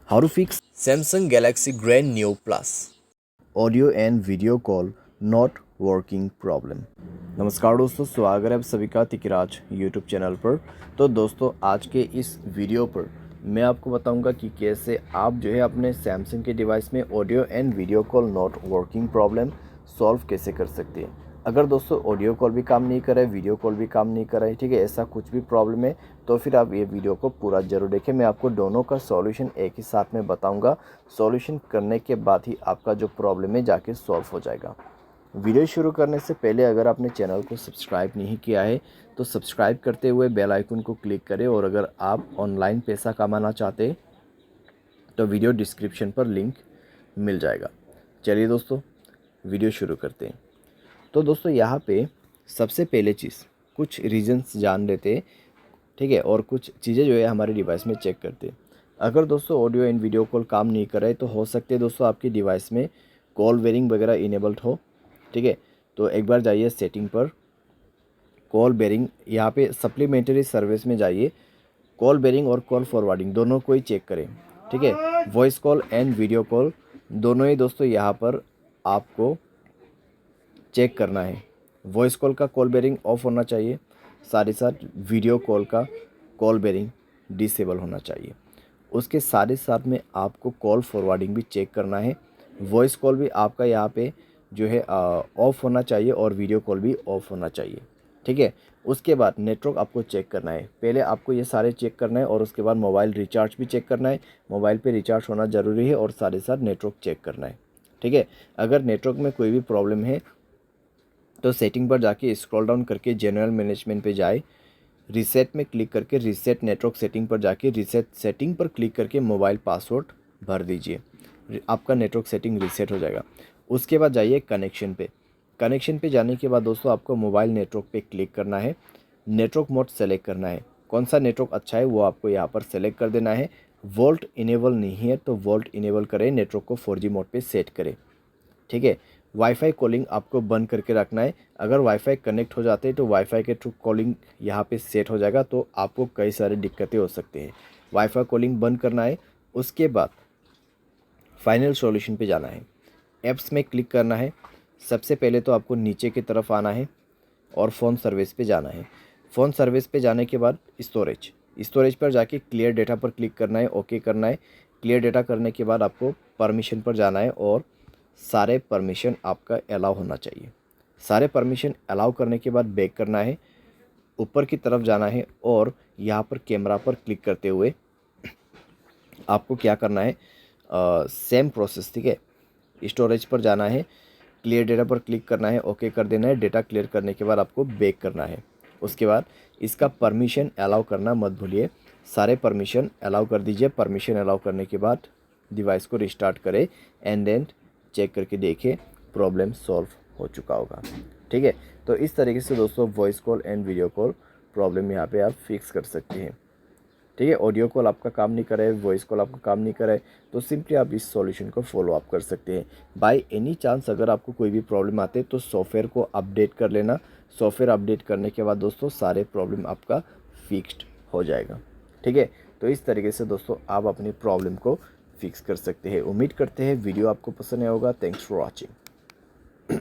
How to fix Samsung Galaxy Grand Neo Plus audio and video call not working problem. नमस्कार दोस्तों, स्वागत है आप सभी का तिकराज यूट्यूब चैनल पर। तो दोस्तों, आज के इस वीडियो पर मैं आपको बताऊंगा कि कैसे आप जो है अपने सैमसंग के डिवाइस में audio and video call not working problem solve कैसे कर सकते हैं। अगर दोस्तों ऑडियो कॉल भी काम नहीं कर रहा है, वीडियो कॉल भी काम नहीं कर रहा है, ठीक है, ऐसा कुछ भी प्रॉब्लम है तो फिर आप ये वीडियो को पूरा ज़रूर देखें। मैं आपको दोनों का सॉल्यूशन एक ही साथ में बताऊंगा। सॉल्यूशन करने के बाद ही आपका जो प्रॉब्लम है जाके सॉल्व हो जाएगा। वीडियो शुरू करने से पहले अगर आपने चैनल को सब्सक्राइब नहीं किया है तो सब्सक्राइब करते हुए बेल आइकन को क्लिक करें, और अगर आप ऑनलाइन पैसा कमाना चाहते हैं तो वीडियो डिस्क्रिप्शन पर लिंक मिल जाएगा। चलिए दोस्तों, वीडियो शुरू करते हैं। तो दोस्तों, यहाँ पे सबसे पहले चीज़ कुछ रीजंस जान लेते हैं, ठीक है, और कुछ चीज़ें जो है हमारे डिवाइस में चेक करते हैं। अगर दोस्तों ऑडियो एंड वीडियो कॉल काम नहीं कर रहा है तो हो सकते हैं दोस्तों आपकी डिवाइस में कॉल बेरिंग वगैरह इनेबल्ड हो, ठीक है। तो एक बार जाइए सेटिंग पर, कॉल बेरिंग, यहाँ पे सप्लीमेंट्री सर्विस में जाइए, कॉल बेरिंग और कॉल फॉरवर्डिंग दोनों को ही चेक करें, ठीक है। Voice call and video call दोनों ही दोस्तों यहाँ पर आपको चेक करना है। वॉइस कॉल का कॉल बेरिंग ऑफ होना चाहिए, साथ ही साथ वीडियो कॉल का कॉल बेरिंग डिसेबल होना चाहिए। उसके साथ ही साथ में आपको कॉल फॉरवर्डिंग भी चेक करना है। वॉइस कॉल भी आपका यहाँ पे जो है ऑफ होना चाहिए और वीडियो कॉल भी ऑफ होना चाहिए, ठीक है। उसके बाद नेटवर्क आपको चेक करना है। पहले आपको ये सारे चेक करना है और उसके बाद मोबाइल रिचार्ज भी चेक करना है। मोबाइल पे रिचार्ज होना ज़रूरी है और साथ ही साथ नेटवर्क चेक करना है, ठीक है। अगर नेटवर्क में कोई भी प्रॉब्लम है तो सेटिंग पर जाके स्क्रॉल डाउन करके जनरल मैनेजमेंट पे जाए, रीसेट में क्लिक करके रीसेट नेटवर्क सेटिंग पर जाके रीसेट सेटिंग पर क्लिक करके मोबाइल पासवर्ड भर दीजिए, आपका नेटवर्क सेटिंग रीसेट हो जाएगा। उसके बाद जाइए कनेक्शन पे। कनेक्शन पे जाने के बाद दोस्तों आपको मोबाइल नेटवर्क पे क्लिक करना है, नेटवर्क मोड सेलेक्ट करना है। कौन सा नेटवर्क अच्छा है वो आपको यहाँ पर सेलेक्ट कर देना है। वोल्ट इनेबल नहीं है तो वोल्ट इनेबल करें, नेटवर्क को 4G मोड पे सेट करें, ठीक है। वाईफाई कॉलिंग आपको बंद करके रखना है। अगर वाईफाई कनेक्ट हो जाते हैं तो वाईफाई के थ्रू कॉलिंग यहाँ पे सेट हो जाएगा, तो आपको कई सारी दिक्कतें हो सकती हैं। वाईफाई कॉलिंग बंद करना है। उसके बाद फाइनल सॉल्यूशन पे जाना है, ऐप्स में क्लिक करना है। सबसे पहले तो आपको नीचे की तरफ आना है और फ़ोन सर्विस पे जाना है। फ़ोन सर्विस पे जाने के बाद स्टोरेज पर जाके क्लियर डेटा पर क्लिक करना है, ओके करना है। क्लियर डेटा करने के बाद आपको परमिशन पर जाना है और सारे परमिशन आपका अलाउ होना चाहिए। सारे परमिशन अलाउ करने के बाद बैक करना है, ऊपर की तरफ जाना है और यहाँ पर कैमरा पर क्लिक करते हुए आपको क्या करना है, सेम प्रोसेस, ठीक है। स्टोरेज पर जाना है, क्लियर डेटा पर क्लिक करना है, ओके कर देना है। डेटा क्लियर करने के बाद आपको बैक करना है। उसके बाद इसका परमिशन अलाउ करना मत भूलिए, सारे परमिशन अलाउ कर दीजिए। परमिशन अलाउ करने के बाद डिवाइस को रिस्टार्ट करें एंड देन चेक करके देखें प्रॉब्लम सॉल्व हो चुका होगा, ठीक है। तो इस तरीके से दोस्तों voice call and video call problem यहाँ पे आप फिक्स कर सकते हैं, ठीक है। ऑडियो कॉल आपका काम नहीं करे, वॉइस कॉल आपका काम नहीं करे तो सिंपली आप इस सॉल्यूशन को फॉलो अप कर सकते हैं। बाय एनी चांस अगर आपको कोई भी प्रॉब्लम आते तो सॉफ्टवेयर को अपडेट कर लेना। सॉफ्टवेयर अपडेट करने के बाद दोस्तों सारे प्रॉब्लम आपका फिक्स्ड हो जाएगा, ठीक है। तो इस तरीके से दोस्तों आप अपनी प्रॉब्लम को फिक्स कर सकते हैं। उम्मीद करते हैं वीडियो आपको पसंद आया होगा। Thanks for watching.